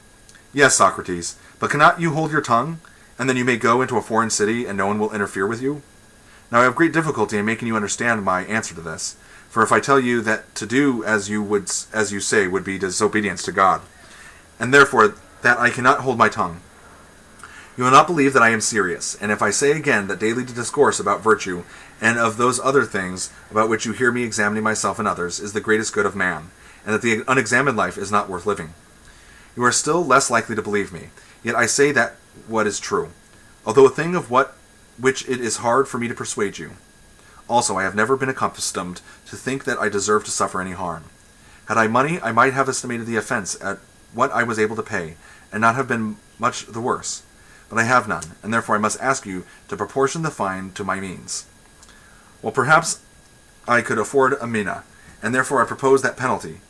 Speaker 1: Yes, Socrates, but cannot you hold your tongue, and then you may go into a foreign city, and no one will interfere with you? Now I have great difficulty in making you understand my answer to this, for if I tell you that to do as you say would be disobedience to God, and therefore that I cannot hold my tongue, you will not believe that I am serious, and if I say again that daily to discourse about virtue, and of those other things about which you hear me examining myself and others, is the greatest good of man, and that the unexamined life is not worth living, you are still less likely to believe me. Yet I say that what is true, although a thing of which it is hard for me to persuade you. Also, I have never been accustomed to think that I deserve to suffer any harm. Had I money, I might have estimated the offense at what I was able to pay, and not have been much the worse. But I have none, and therefore I must ask you to proportion the fine to my means. Well, perhaps I could afford a mina, and therefore I propose that penalty.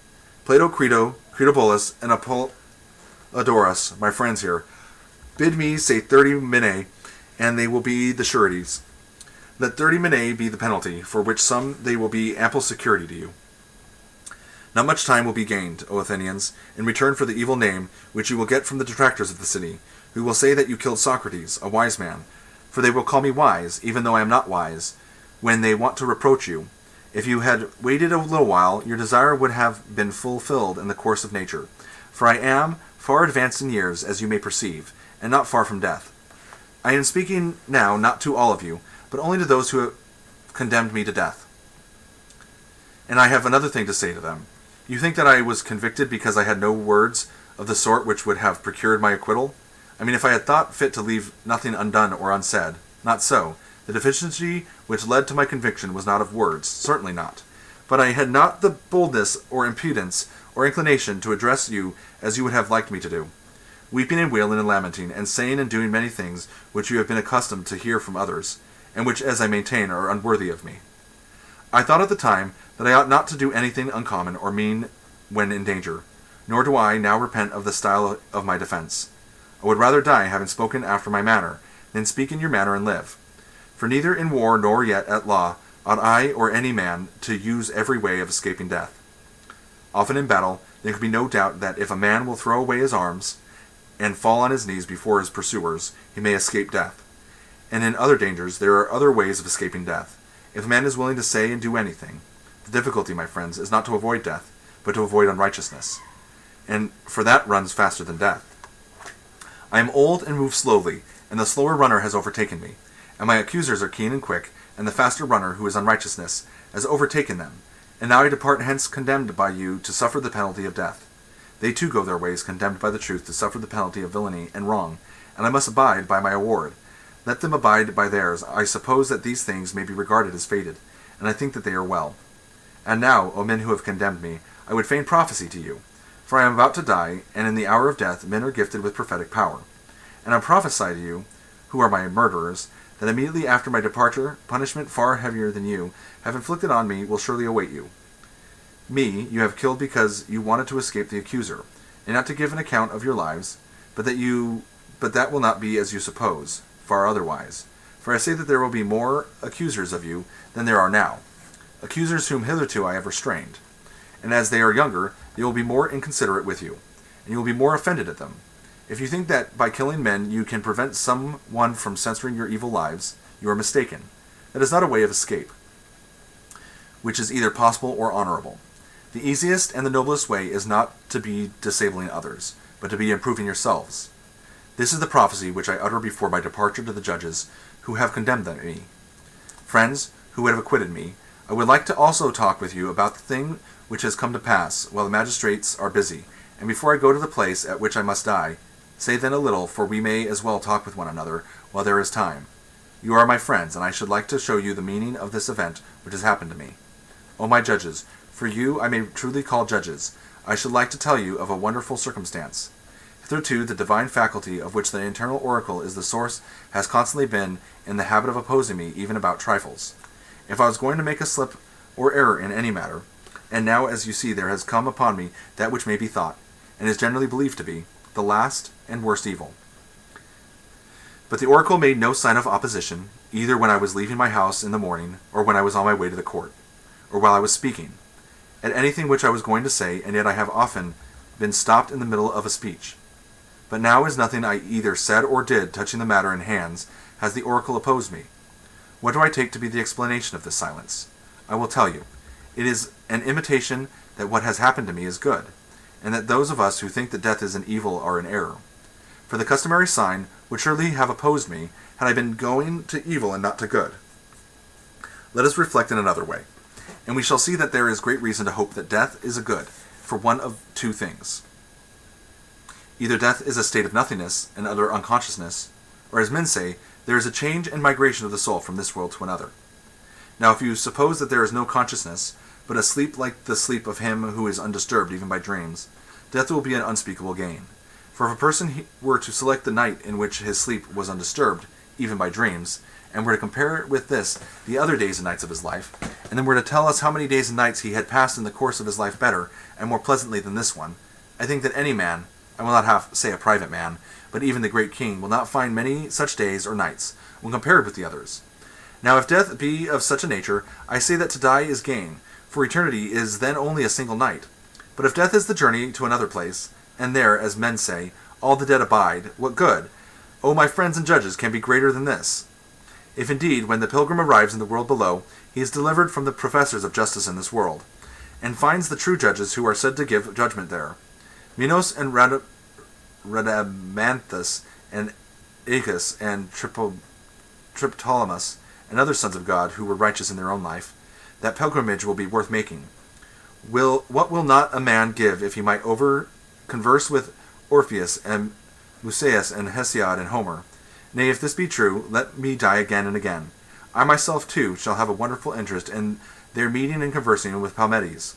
Speaker 1: Plato, Crito, Critobulus, and Apollodorus, my friends here, bid me say 30 minae, and they will be the sureties. Let 30 minae be the penalty, for which sum they will be ample security to you. Not much time will be gained, O Athenians, in return for the evil name which you will get from the detractors of the city, who will say that you killed Socrates, a wise man, for they will call me wise, even though I am not wise, when they want to reproach you. If you had waited a little while, your desire would have been fulfilled in the course of nature, for I am far advanced in years, as you may perceive, and not far from death. I am speaking now not to all of you, but only to those who have condemned me to death. And I have another thing to say to them. You think that I was convicted because I had no words of the sort which would have procured my acquittal? I mean, if I had thought fit to leave nothing undone or unsaid. Not so. The deficiency which led to my conviction was not of words, certainly not. But I had not the boldness or impudence or inclination to address you as you would have liked me to do, weeping and wailing and lamenting, and saying and doing many things which you have been accustomed to hear from others, and which, as I maintain, are unworthy of me. I thought at the time that I ought not to do anything uncommon or mean when in danger, nor do I now repent of the style of my defense. I would rather die, having spoken after my manner, than speak in your manner and live. For neither in war nor yet at law ought I or any man to use every way of escaping death. Often in battle there can be no doubt that if a man will throw away his arms and fall on his knees before his pursuers, he may escape death. And in other dangers there are other ways of escaping death. If a man is willing to say and do anything, the difficulty, my friends, is not to avoid death, but to avoid unrighteousness. And for that runs faster than death. I am old and move slowly, and the slower runner has overtaken me, and my accusers are keen and quick, and the faster runner, who is unrighteousness, has overtaken them. And now I depart hence condemned by you to suffer the penalty of death. They too go their ways condemned by the truth to suffer the penalty of villainy and wrong, and I must abide by my award. Let them abide by theirs. I suppose that these things may be regarded as fated, and I think that they are well. And now, O men who have condemned me, I would fain prophesy to you, for I am about to die, and in the hour of death men are gifted with prophetic power. And I prophesy to you, who are my murderers, that immediately after my departure, punishment far heavier than you have inflicted on me will surely await you. Me you have killed because you wanted to escape the accuser, and not to give an account of your lives, but that will not be as you suppose, far otherwise. For I say that there will be more accusers of you than there are now, accusers whom hitherto I have restrained. And as they are younger, they will be more inconsiderate with you, and you will be more offended at them. If you think that by killing men you can prevent some one from censoring your evil lives, you are mistaken. That is not a way of escape, which is either possible or honorable. The easiest and the noblest way is not to be disabling others, but to be improving yourselves. This is the prophecy which I utter before my departure to the judges who have condemned me. Friends who have acquitted me, I would like to also talk with you about the thing which has come to pass while the magistrates are busy, and before I go to the place at which I must die, Say then a little, for we may as well talk with one another while there is time. You are my friends, and I should like to show you the meaning of this event which has happened to me. O my judges, for you I may truly call judges, I should like to tell you of a wonderful circumstance. Hitherto the divine faculty of which the internal oracle is the source has constantly been in the habit of opposing me even about trifles. If I was going to make a slip or error in any matter, and now as you see there has come upon me that which may be thought, and is generally believed to be, the last and worst evil. But the oracle made no sign of opposition, either when I was leaving my house in the morning, or when I was on my way to the court, or while I was speaking, at anything which I was going to say, and yet I have often been stopped in the middle of a speech. But now is nothing I either said or did touching the matter in hands has the oracle opposed me. What do I take to be the explanation of this silence? I will tell you. It is an imitation that what has happened to me is good, and that those of us who think that death is an evil are in error. For the customary sign would surely have opposed me had I been going to evil and not to good. Let us reflect in another way, and we shall see that there is great reason to hope that death is a good, for one of two things. Either death is a state of nothingness and utter unconsciousness, or as men say, there is a change and migration of the soul from this world to another. Now if you suppose that there is no consciousness, but a sleep like the sleep of him who is undisturbed even by dreams, death will be an unspeakable gain. For if a person were to select the night in which his sleep was undisturbed, even by dreams, and were to compare with this the other days and nights of his life, and then were to tell us how many days and nights he had passed in the course of his life better and more pleasantly than this one, I think that any man, I will not say a private man, but even the great king, will not find many such days or nights, when compared with the others. Now if death be of such a nature, I say that to die is gain, for eternity is then only a single night. But if death is the journey to another place, and there, as men say, all the dead abide, what good, O my friends and judges, can be greater than this? If indeed, when the pilgrim arrives in the world below, he is delivered from the professors of justice in this world, and finds the true judges who are said to give judgment there, Minos and Rhadamanthus and Aeacus and Triptolemus and other sons of God who were righteous in their own life, that pilgrimage will be worth making. What will not a man give if he might converse with Orpheus and Musaeus and Hesiod and Homer? Nay, if this be true, let me die again and again. I myself, too, shall have a wonderful interest in their meeting and conversing with Palmedes,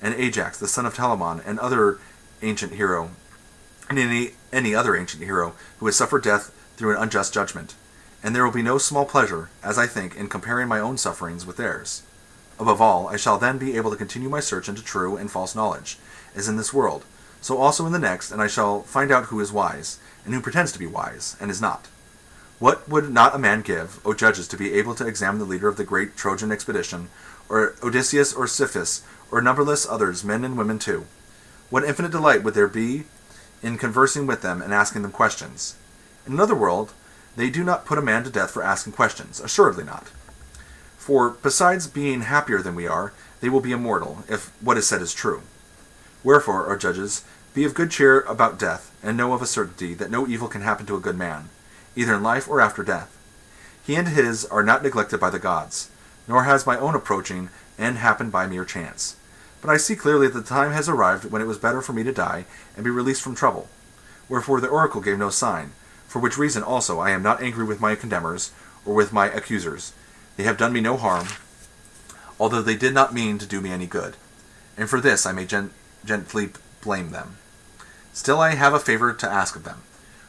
Speaker 1: and Ajax, the son of Telamon, and other ancient hero, and any other ancient hero who has suffered death through an unjust judgment. And there will be no small pleasure, as I think, in comparing my own sufferings with theirs. Above all, I shall then be able to continue my search into true and false knowledge, as in this world, so also in the next, and I shall find out who is wise, and who pretends to be wise, and is not. What would not a man give, O judges, to be able to examine the leader of the great Trojan expedition, or Odysseus or Sisyphus, or numberless others, men and women too? What infinite delight would there be in conversing with them and asking them questions? In another world, they do not put a man to death for asking questions, assuredly not. For, besides being happier than we are, they will be immortal, if what is said is true. Wherefore, O judges, be of good cheer about death, and know of a certainty that no evil can happen to a good man, either in life or after death. He and his are not neglected by the gods, nor has my own approaching end happened by mere chance. But I see clearly that the time has arrived when it was better for me to die and be released from trouble. Wherefore the oracle gave no sign, for which reason also I am not angry with my condemners, or with my accusers. They have done me no harm, although they did not mean to do me any good, and for this I may gently blame them. Still I have a favor to ask of them.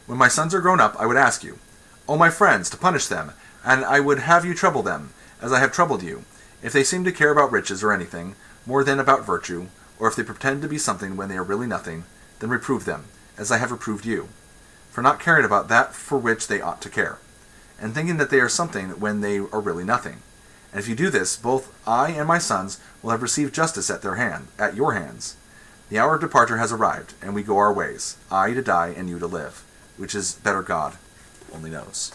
Speaker 1: When my sons are grown up, I would ask you, O my friends, to punish them, and I would have you trouble them, as I have troubled you, if they seem to care about riches or anything, more than about virtue, or if they pretend to be something when they are really nothing, then reprove them, as I have reproved you, for not caring about that for which they ought to care, and thinking that they are something when they are really nothing. And if you do this, both I and my sons will have received justice at your hands. The hour of departure has arrived, and we go our ways, I to die and you to live, which is better God only knows.